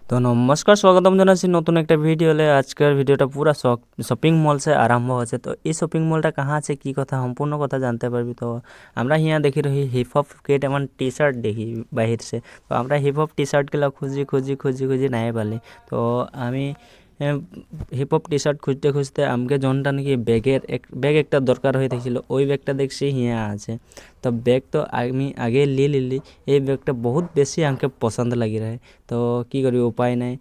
তো নমস্কার, স্বাগতম জানাচ্ছি নতুন একটা ভিডিওলে। আজকের ভিডিওটা পুরা শপিং মল সে আরম্ভ হচ্ছে। তো এই শপিং মলটা কাহা আছে, কি কথা, সম্পূর্ণ কথা জানতে পারবি। তো আমরা হিয়া দেখি রহি হিপ হপ কেট এমন টি শার্ট দেখি বাহির সে। তো আমরা হিপ হপ টি শার্টগুলো খুঁজি খুঁজি খুঁজি খুঁজি নাই পালি। তো আমি হিপ হপ টি শার্ট খুঁজতে খুঁজতে আমাকে যনটা নাকি ব্যাগ একটা দরকার হয়ে থাকছিল, ওই ব্যাগটা দেখছি হিয়া আছে। তো ব্যাগ তো আমি আগে লিলি। এই ব্যাগটা বহুত বেশি আমাকে পছন্দ লাগি রহে। তো কি করি, উপায় নাই।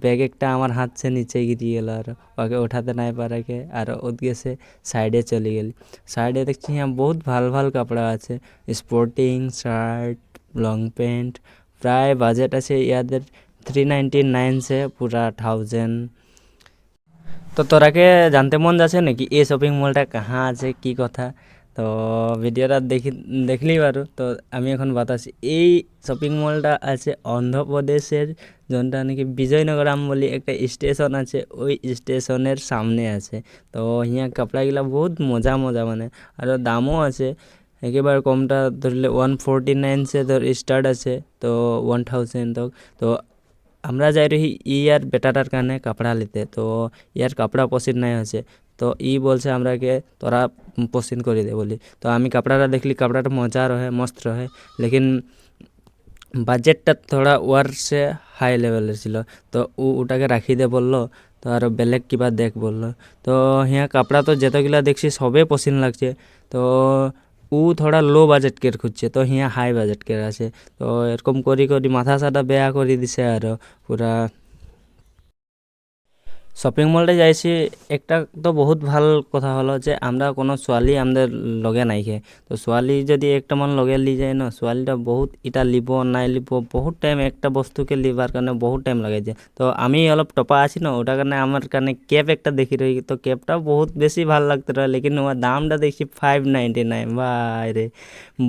ব্যাগ একটা আমার হাত से নিচে গিরি গেল, আর ওকে উঠাতে নাই পারাকে আর ওদিকে সে সাইডে চলে গেলি। সাইডে দেখছি হ্যাঁ বহুত ভাল ভাল কাপড়া আছে, স্পোর্টিং শার্ট, লং প্যান্ট। প্রায় বাজেট আছে ইয়াদের 399 সে পুরা 1000। তো তোরাকে জানতে মন যাচ্ছে নাকি এই শপিং মলটা কাহা আছে, কি কথা। তো ভিডিওটা দেখলি পারো। তো আমি এখন বাতাসি এই শপিং মলটা আছে অন্ধ্রপ্রদেশের, যেটা নাকি বিজয়নগরম বলি একটা স্টেশন আছে, ওই স্টেশনের সামনে আছে। তো হিয়া কাপড়াগুলা বহুত মজা মজা মানে, আর দামও আছে। একেবারে কমটা ধরলে 149 সে ধর স্টার্ট আছে, তো 1000 তক। তো আমরা যাই রহি ইয়ার বেটাটার কানে কাপড়া লিতে। তো ইয়ার কাপড়া পছন্দ নাই হয়েছে। তো ই বলছে আমরাকে তোরা পছন্দ করে দে বলি। তো আমি কাপড়াটা দেখলি, কাপড়াটা মজা রহে, মস্ত রহে, লেকিন বাজেটটা থোড়া ওয়ার সে হাই লেভেলের ছিল। তো ওটাকে রাখি দে বললো। তো আর বেলেগ কিবা দেখ বললো। তো হিয়া কাপড়া তো যেতগুলা দেখছি সবে পছন্দ লাগছে। তো ও থোড়া লো বাজেট কের খুঁজছে, তো হিয়া হাই বাজেট কের আছে। তো এরকম করি করি মাথা সাথা বেয়া করে দিছে আর পুরা। শপিং মলটা যাইছি একটা, তো বহুত ভাল কথা হলো যে আমরা কোনো ছোৱালী আমাদের লগে নাইকে। তো ছোৱালী যদি একটা মান লগে লি যায় না, ছোৱালীটা বহুত ইটা লিব নাই লিব, বহুত টাইম একটা বস্তুকে লিবার কারণে বহুত টাইম লাগে যায়। তো আমি অলপ টপা আছি না, ওটার কারণে আমার কারণে ক্যাপ একটা দেখি রই। তো ক্যাপটা বহুত বেশি ভাল লাগতে রহে, লেকিন ওর দামটা দেখছি 599। ভাই রে,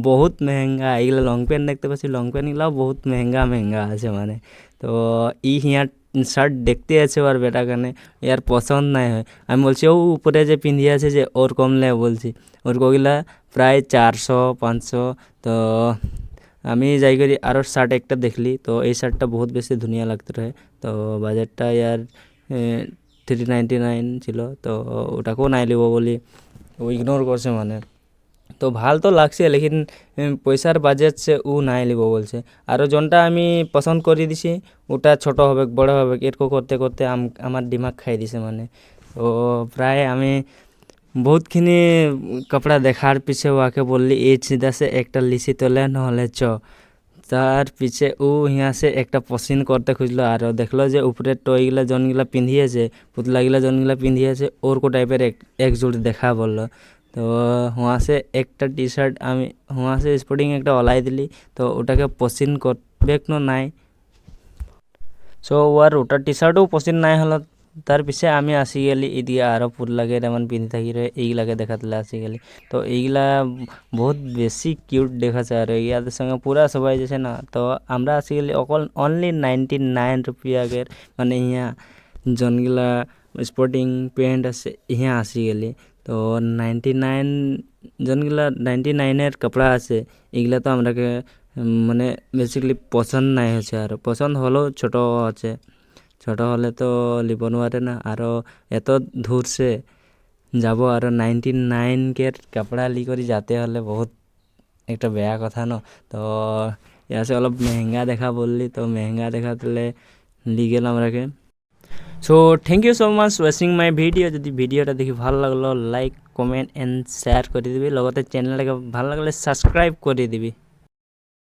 বহুত মেহেঙ্গা। এগুলো লং প্যান্ট দেখতে পাচ্ছি, লং প্যান্টগুলাও বহুত মেহেঙ্গা মেহেঙ্গা আছে মানে। তো ই হিয়ার শার্ট দেখতে আছে ওর বেটা কানে, ইয়ার পছন্দ নাই হয়। আমি বলছি ও উপরে যে পিন্ধি আছে যে ওর কমলে বলছি, ওর কগিলা প্রায় 400-500। তো আমি যাই করি আরও শার্ট একটা দেখলি। তো এই শার্টটা বহুত বেশি ধুনিয়া লাগতে রহে। তো বাজেটটা ইয়ার 399 ছিল। তো ওটাকেও নাই লিব বলি ও ইগনোর করছে মানে। তো ভাল তো লাগছে, লেকিন পয়সার বাজেট সে ও নাই লিব বলছে। আরও জনটা আমি পছন্দ করে দিছি, ওটা ছোট হবে বড় হবে এরকম করতে করতে আমার দিমাগ খাই দিছে মানে। তো প্রায় আমি বহুতখিনি কাপড়া দেখার পিছে ওকে বললি এই চিন্তা সে একটা লিসি তোলে নহলে তার পিছে ও হিয়া সে একটা পছন্দ করতে খুঁজলো, আর দেখলো যে উপরের টয়গুলা জনগুলা পিন্ধিয়েছে, পুতলাগুলা জনগুলা পিন্ধিয়েছে ওরকো টাইপের এক জোড় দেখা বললো। তো হুয়া সে একটা টি শার্ট আমি হুয়া সে স্পোর্টিং একটা অলাই দিলি। তো ওটাকে পছন্দ করবে নাই। সো ওর ওটা টি শার্টও পছন্দ নাই হলো। তার পিছে আমি আসি গেলি এদিকে আরও পুতলাকে তেমন পিন্ধি থাকি রে, এইগুলাকে দেখাতলে আসি গেলি। তো এইগুলা বহুত বেশি কিউট দেখাচ্ছে, আর ইয়াদের সঙ্গে পুরা সবাই যাচ্ছে না। তো আমরা আসি গেলি অকল অনলি 99 রুপিয়াকের মানে ইয়া জনগুলা স্পোর্টিং প্যান্ট আছে ইহা আসি গেলি। তো 99 জনগুলা 99-এর কাপড়া আছে, এগুলা তো আমরাকে মানে বেসিক্যালি পছন্দ নাই হয়েছে। আর পছন্দ হলেও ছোট আছে, ছোট হলে তো লিব নোয়ারে না। আরও এত দূর সে যাব, আরও 99-কের কাপড়া লি করি যাতে হলে বহুত একটা বেয়া কথা ন। তো ইয়াসে অলপ মেহেঙ্গা দেখা বললি, তো মেহেঙ্গা দেখা দিলে লি গেলাম রাখে। So thank you so much watching my video. যদি ভিডিওটা দেখি ভালো লাগলো লাইক কমেন্ট এন্ড শেয়ার করে দিবি, লগতে চ্যানেলটাকে ভালো লাগলে সাবস্ক্রাইব করে দিবি।